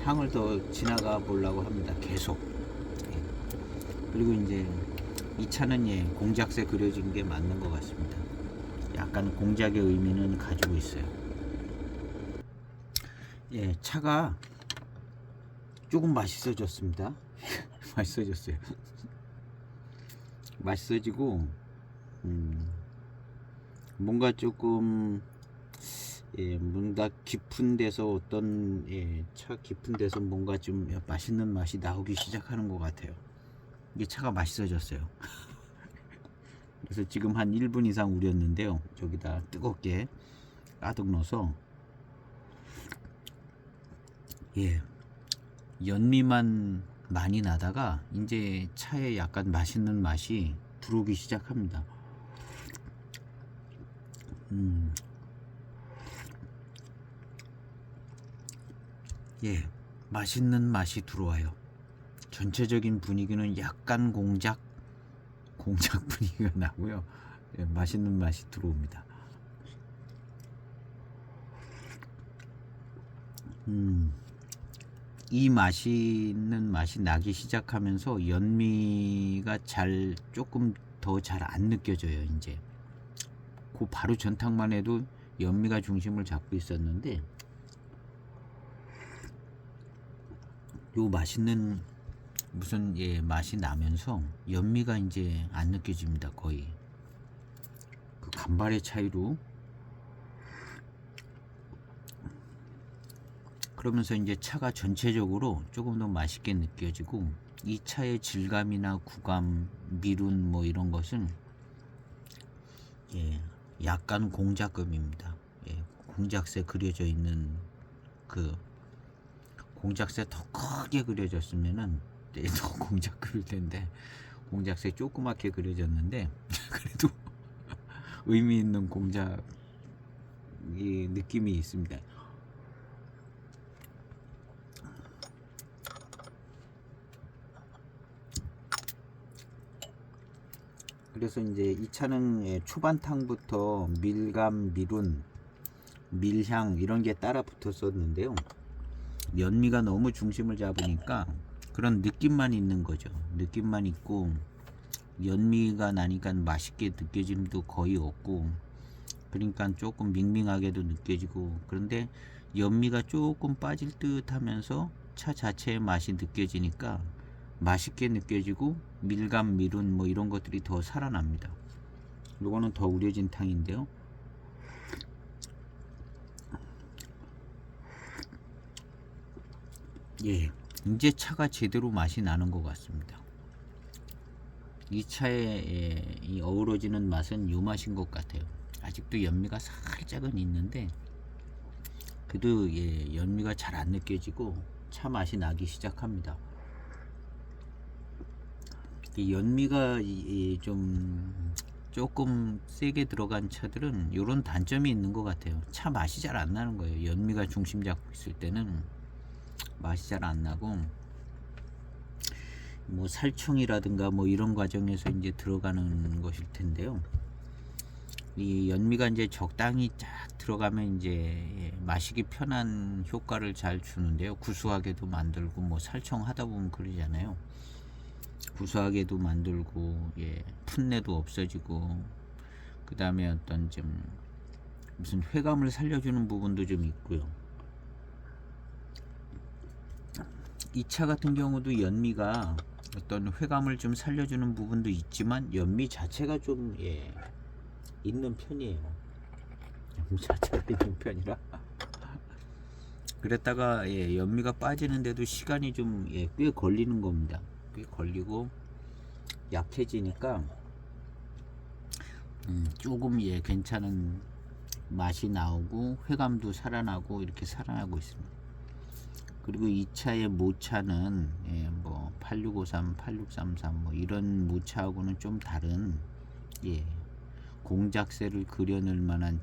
탕을 더 지나가 보려고 합니다. 계속. 그리고 이제 이 차는 공작새 그려진 게 맞는 것 같습니다. 약간 공작의 의미는 가지고 있어요. 차가 조금 맛있어졌습니다. 맛있어졌어요. 맛있어지고 뭔가 조금 뭔가 깊은 데서 어떤 차 깊은 데서 뭔가 좀 맛있는 맛이 나오기 시작하는 것 같아요. 이게 차가 맛있어졌어요. 그래서 지금 한 1분 이상 우렸는데요. 저기다 뜨겁게 가득 넣어서 연미만 많이 나다가 이제 차에 약간 맛있는 맛이 들어오기 시작합니다. 맛있는 맛이 들어와요. 전체적인 분위기는 약간 공작 분위기가 나고요. 맛있는 맛이 들어옵니다. 이 맛있는 맛이 나기 시작하면서 연미가 조금 더 잘 안 느껴져요. 이제 그 바로 전탕만 해도 연미가 중심을 잡고 있었는데 요 맛있는 무슨 맛이 나면서 연미가 이제 안 느껴집니다. 거의 그 간발의 차이로. 그러면서 이제 차가 전체적으로 조금 더 맛있게 느껴지고 이 차의 질감이나 구감, 미룬 뭐 이런 것은 예, 약간 공작금입니다. 예, 공작새 그려져 있는 그 공작새 더 크게 그려졌으면은 더 공작금일 텐데 공작새 조그맣게 그려졌는데 그래도 의미 있는 공작 이 느낌이 있습니다. 그래서 이제 이 차는 예, 초반탕부터 밀감, 미룬, 밀향 이런 게 따라 붙었었는데요. 연미가 너무 중심을 잡으니까 그런 느낌만 있는 거죠. 느낌만 있고 연미가 나니까 맛있게 느껴짐도 거의 없고 그러니까 조금 밍밍하게도 느껴지고 그런데 연미가 조금 빠질 듯 하면서 차 자체의 맛이 느껴지니까 맛있게 느껴지고 밀감, 미룬 뭐 이런 것들이 더 살아납니다. 요거는 더 우려진 탕인데요. 예, 이제 차가 제대로 맛이 나는 것 같습니다. 이 차에 이 어우러지는 맛은 요 맛인 것 같아요. 아직도 연미가 살짝은 있는데 그래도 예, 연미가 잘 안 느껴지고 차 맛이 나기 시작합니다. 이 연미가 좀 조금 세게 들어간 차들은 이런 단점이 있는 것 같아요. 차 맛이 잘 안 나는 거예요. 연미가 중심 잡고 있을 때는 맛이 잘 안 나고 뭐 살충이라든가 뭐 이런 과정에서 이제 들어가는 것일 텐데요. 이 연미가 이제 적당히 쫙 들어가면 이제 마시기 편한 효과를 잘 주는데요. 구수하게도 만들고 뭐 살충하다 보면 그러잖아요. 구수하게도 만들고 예, 풋내도 없어지고 그 다음에 어떤 좀 무슨 회감을 살려주는 부분도 좀 있고요. 이 차 같은 경우도 연미가 어떤 회감을 좀 살려주는 부분도 있지만 연미 자체가 좀 예, 있는 편이에요. 연미 자체가 있는 편이라 그랬다가 예, 연미가 빠지는데도 시간이 좀 예, 꽤 걸리는 겁니다. 꽤 걸리고 약해지니까 조금 예, 괜찮은 맛이 나오고 회감도 살아나고 이렇게 살아나고 있습니다. 그리고 이 차의 모차는 예, 뭐 8653, 8633 뭐 이런 모차하고는 좀 다른 예, 공작새를 그려낼 만한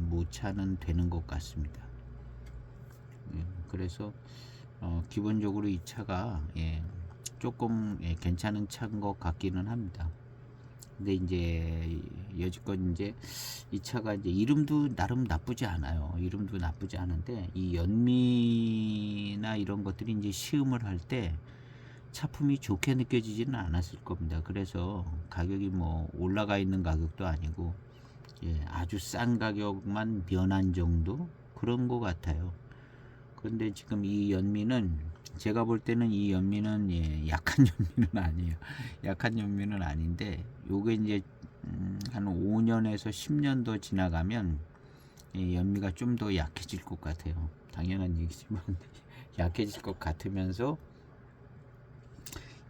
모차는 되는 것 같습니다. 예, 그래서 기본적으로 이 차가 예, 조금 예, 괜찮은 차인 것 같기는 합니다. 근데 이제 여지껏 이제 이 차가 이제 이름도 나름 나쁘지 않아요. 이름도 나쁘지 않은데 이 연미나 이런 것들이 이제 시음을 할 때 차품이 좋게 느껴지지는 않았을 겁니다. 그래서 가격이 뭐 올라가 있는 가격도 아니고 예, 아주 싼 가격만 면한 정도 그런 것 같아요. 그런데 지금 이 연미는 제가 볼 때는 이 연미는 예, 약한 연미는 아니에요. 약한 연미는 아닌데 요게 이제 한 5년에서 10년 더 지나가면 예, 연미가 좀 더 약해질 것 같아요. 당연한 얘기지만 약해질 것 같으면서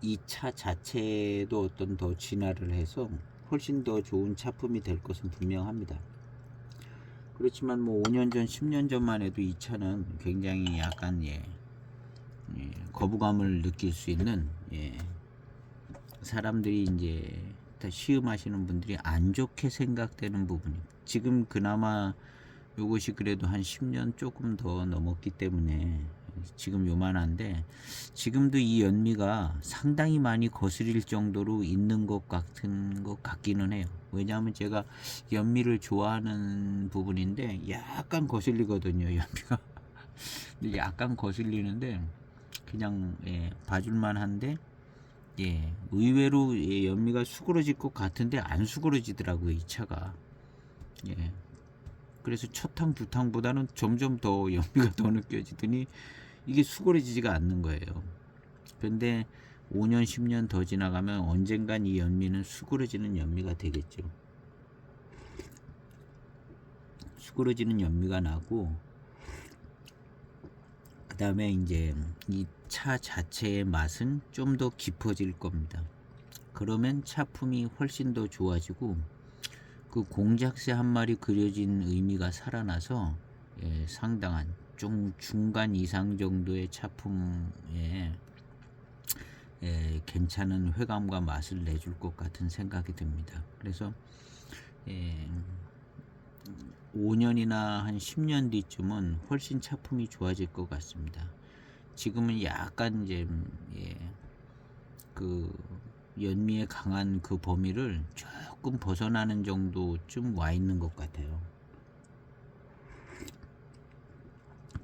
이 차 자체도 어떤 더 진화를 해서 훨씬 더 좋은 차품이 될 것은 분명합니다. 그렇지만 뭐 5년 전, 10년 전만 해도 이 차는 굉장히 약간 예, 거부감을 느낄 수 있는 예, 사람들이 이제 다 시음하시는 분들이 안 좋게 생각되는 부분이 지금 그나마 요것이 그래도 한 10년 조금 더 넘었기 때문에 지금 요만한데 지금도 이 연미가 상당히 많이 거슬릴 정도로 있는 것 같은 것 같기는 해요. 왜냐하면 제가 연미를 좋아하는 부분인데 약간 거슬리거든요. 연미가 약간 거슬리는데 그냥 예, 봐줄만 한데 예, 의외로 예, 연미가 수그러질 것 같은데 안 수그러지더라고요. 이 차가 예, 그래서 첫 탕, 두 탕보다는 점점 더 연미가 더 느껴지더니 이게 수그러지지가 않는 거예요. 근데 5년, 10년 더 지나가면 언젠간 이 연미는 수그러지는 연미가 되겠죠. 수그러지는 연미가 나고 그 다음에 이제 이 차 자체의 맛은 좀 더 깊어질 겁니다. 그러면 차품이 훨씬 더 좋아지고 그 공작새 한 마리 그려진 의미가 살아나서 상당한 좀 중간 이상 정도의 차품에 괜찮은 회감과 맛을 내줄 것 같은 생각이 듭니다. 그래서 5년이나 한 10년 뒤쯤은 훨씬 차품이 좋아질 것 같습니다. 지금은 약간 이제 그 연미의 강한 그 범위를 조금 벗어나는 정도쯤 와 있는 것 같아요.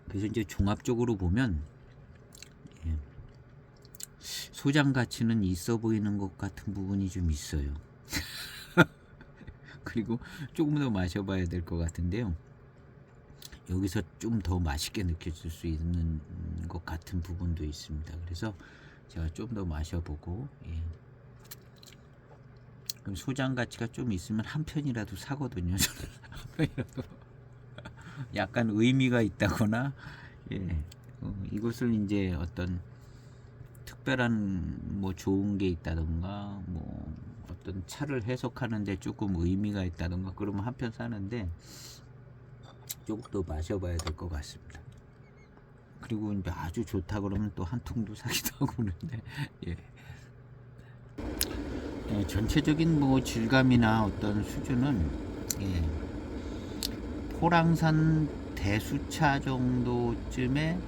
그래서 이제 종합적으로 보면 소장 가치는 있어 보이는 것 같은 부분이 좀 있어요. 그리고 조금 더 마셔봐야 될 것 같은데요. 여기서 좀 더 맛있게 느껴질 수 있는 것 같은 부분도 있습니다. 그래서 제가 좀 더 마셔보고 그럼 소장 가치가 좀 있으면 한 편이라도 사거든요. 저는 한 편이라도 약간 의미가 있다거나 이것을 이제 어떤 특별한 뭐 좋은 게 있다던가 뭐 어떤 차를 해석하는데 조금 의미가 있다던가 그러면 한 편 사는데 조금 더 마셔봐야 될 것 같습니다. 그리고 이제 아주 좋다 그러면 또 한 통도 사기도 하고 그러는데 전체적인 뭐 질감이나 어떤 수준은 포랑산 대수차 정도쯤의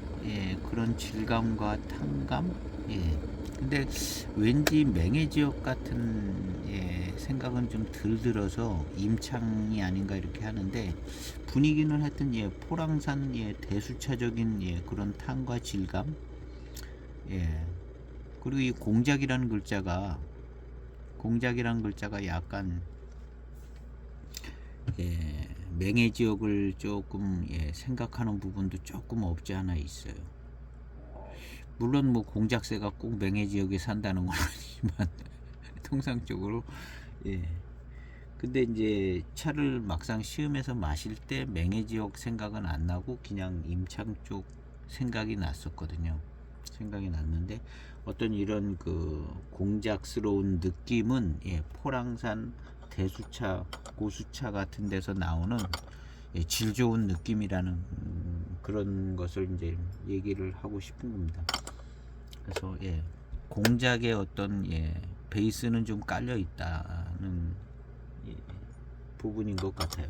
그런 질감과 탕감. 근데 왠지 맹해지역 같은 생각은 좀 덜 들어서 임창이 아닌가 이렇게 하는데 분위기는 하여튼 포랑산 대수차적인 그런 탕과 질감. 그리고 이 공작이라는 글자가 약간 맹해지역을 조금 생각하는 부분도 조금 없지 않아 있어요. 물론 뭐 공작새가 꼭 맹해지역에 산다는 건 아니지만 통상적으로 근데 이제 차를 막상 시음해서 마실 때 맹해지역 생각은 안 나고 그냥 임창 쪽 생각이 났었거든요. 생각이 났는데 어떤 이런 그 공작스러운 느낌은 포랑산 대수차 고수차 같은 데서 나오는 질 좋은 느낌이라는 그런 것을 이제 얘기를 하고 싶은 겁니다. 그래서 공작의 어떤 베이스는 좀 깔려 있다는 부분인 것 같아요.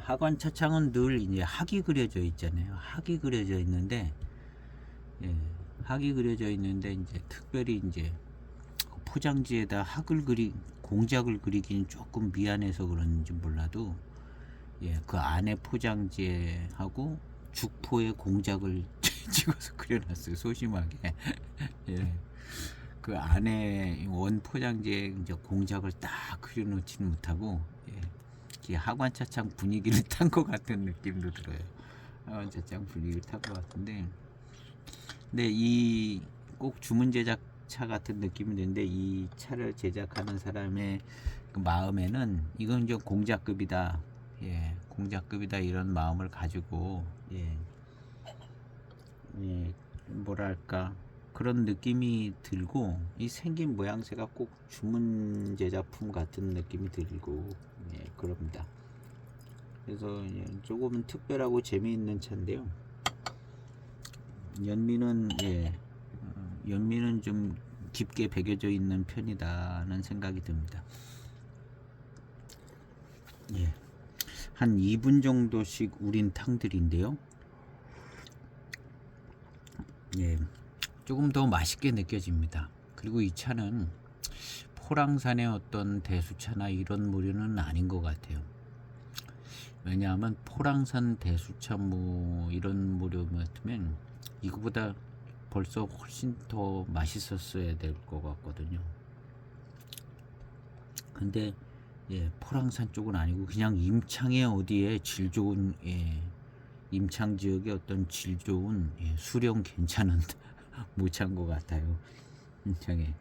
하관 차창은 늘 이제 학이 그려져 있잖아요. 학이 그려져 있는데 이제 특별히 이제 포장지에다 공작을 그리기는 조금 미안해서 그런지 몰라도 그 안에 포장지에 하고 죽포에 공작을 찍어서 그려놨어요. 소심하게. 그 안에 원 포장지에 이제 공작을 딱 그려놓지는 못하고 하관차창 분위기를 탄 것 같은 느낌도 들어요. 하관차창 분위기를 탄 것 같은데, 근데 이 꼭 주문 제작차 같은 느낌이 드는데 이 차를 제작하는 사람의 그 마음에는 이건 좀 공작급이다, 공작급이다 이런 마음을 가지고 뭐랄까 그런 느낌이 들고 이 생긴 모양새가 꼭 주문 제작품 같은 느낌이 들고 그럽니다. 그래서 조금은 특별하고 재미있는 차인데요. 연미는 좀 깊게 배겨져 있는 편이다는 생각이 듭니다. 한 2분 정도씩 우린 탕들인데요. 조금 더 맛있게 느껴집니다. 그리고 이 차는 포랑산의 어떤 대수차나 이런 무료는 아닌 것 같아요. 왜냐하면 포랑산 대수차 뭐 이런 무료 같으면 이거보다 벌써 훨씬 더 맛있었어야 될 것 같거든요. 근데 포랑산 쪽은 아니고 그냥 임창의 어디에 질 좋은 임창 지역의 어떤 질 좋은 수령 괜찮은 모차인 것 같아요. 임창에.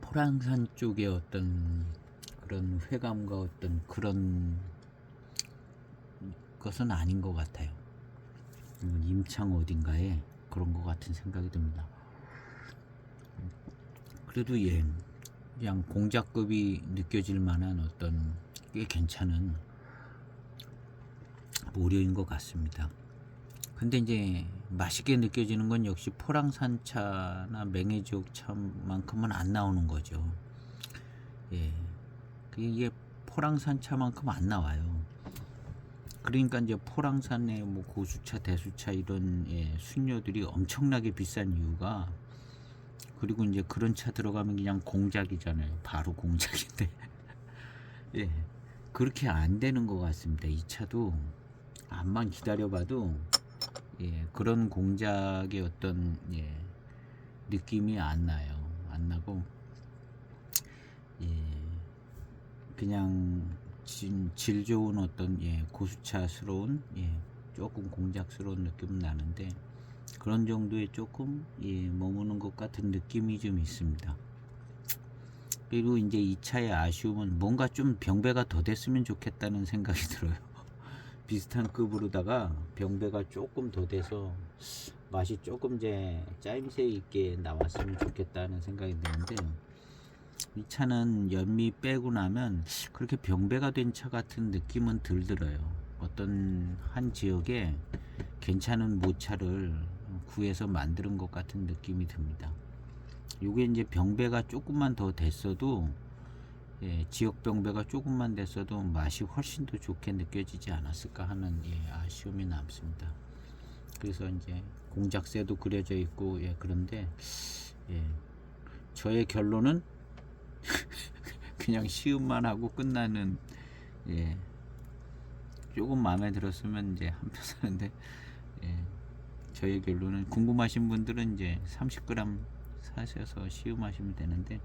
포랑산 쪽의 어떤 그런 회감과 어떤 그런 것은 아닌 것 같아요. 임창 어딘가에 그런 것 같은 생각이 듭니다. 그래도 예, 그냥 공작급이 느껴질 만한 어떤 꽤 괜찮은 모료인 것 같습니다. 근데 이제 맛있게 느껴지는 건 역시 포랑산차나 맹해지옥차만큼은 안 나오는 거죠. 예, 이게 포랑산차만큼 안 나와요. 그러니까 이제 포랑산의 뭐 고수차, 대수차 이런 예, 순료들이 엄청나게 비싼 이유가, 그리고 이제 그런 차 들어가면 그냥 공작이잖아요. 바로 공작인데 예, 그렇게 안 되는 것 같습니다. 이 차도 암만 기다려봐도 예, 그런 공작의 어떤 예, 느낌이 안 나요. 안 나고 예, 그냥 질 좋은 어떤 예, 고수차스러운 예, 조금 공작스러운 느낌은 나는데, 그런 정도의 조금 예, 머무는 것 같은 느낌이 좀 있습니다. 그리고 이제 이 차의 아쉬움은 뭔가 좀 병배가 더 됐으면 좋겠다는 생각이 들어요. 비슷한 급으로다가 병배가 조금 더 돼서 맛이 조금 이제 짜임새 있게 나왔으면 좋겠다는 생각이 드는데, 이 차는 연미 빼고 나면 그렇게 병배가 된 차 같은 느낌은 덜 들어요. 어떤 한 지역에 괜찮은 모차를 구해서 만드는 것 같은 느낌이 듭니다. 요게 이제 병배가 조금만 더 됐어도 예, 지역 병배가 조금만 됐어도 맛이 훨씬 더 좋게 느껴지지 않았을까 하는 예, 아쉬움이 남습니다. 그래서 이제 공작새도 그려져 있고 예, 그런데 예, 저의 결론은 그냥 시음만 하고 끝나는 예, 조금 마음에 들었으면 이제 한 표 사는데 예, 저의 결론은, 궁금하신 분들은 이제 30g 사셔서 시음하시면 되는데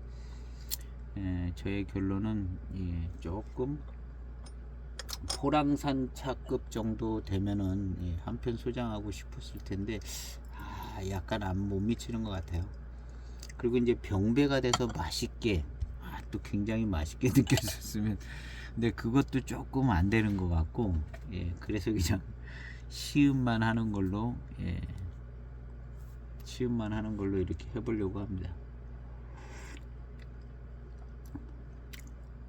예, 저의 결론은 예, 조금 포랑산 차급 정도 되면은 예, 한 편 소장하고 싶었을 텐데 약간 안 못 미치는 것 같아요. 그리고 이제 병배가 돼서 맛있게 또 굉장히 맛있게 느껴졌으면, 근데 그것도 조금 안 되는 것 같고 예, 그래서 그냥 시음만 하는 걸로 예, 시음만 하는 걸로 이렇게 해보려고 합니다.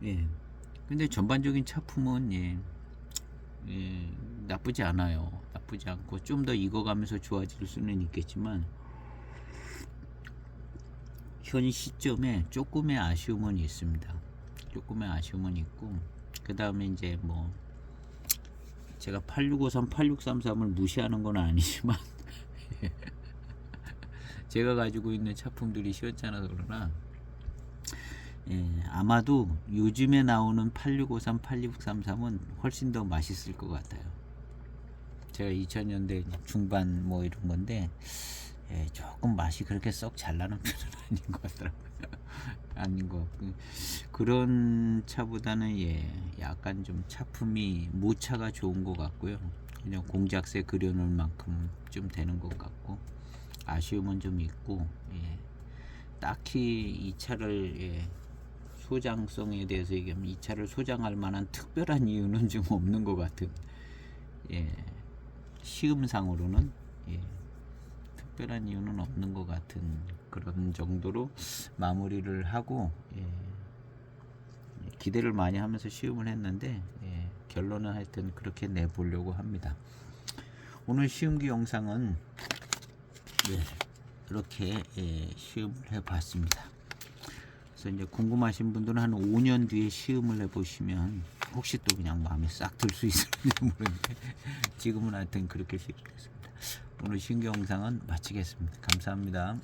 예. 근데 전반적인 차품은 예, 예, 나쁘지 않아요. 나쁘지 않고 좀 더 익어가면서 좋아질 수는 있겠지만, 현 시점에 조금의 아쉬움은 있습니다. 조금의 아쉬움은 있고, 그 다음에 이제 뭐 제가 8653, 8633을 무시하는 건 아니지만 제가 가지고 있는 차품들이 시원찮아서 그러나 예, 아마도 요즘에 나오는 8653, 8633은 훨씬 더 맛있을 것 같아요. 제가 2000년대 중반 뭐 이런 건데 예, 조금 맛이 그렇게 썩 잘 나는 편은 아닌 것 같더라고요. 아닌 것 같고, 그런 차보다는 예, 약간 좀 차품이 모차가 좋은 것 같고요. 그냥 공작새 그려놓을 만큼 좀 되는 것 같고, 아쉬움은 좀 있고 예, 딱히 이 차를 예, 소장성에 대해서 얘기하면 이 차를 소장할 만한 특별한 이유는 좀 없는 것 같은 예, 시음상으로는 예, 특별한 이유는 없는 것 같은 그런 정도로 마무리를 하고 예, 기대를 많이 하면서 시음을 했는데 예, 결론은 하여튼 그렇게 내보려고 합니다. 오늘 시음기 영상은 예, 이렇게 예, 시음을 해봤습니다. 그래서 이제 궁금하신 분들은 한 5년 뒤에 시음을 해보시면 혹시 또 그냥 마음에 싹 들 수 있을지 모르는데 지금은 하여튼 그렇게 시작했습니다. 오늘 신규 영상은 마치겠습니다. 감사합니다.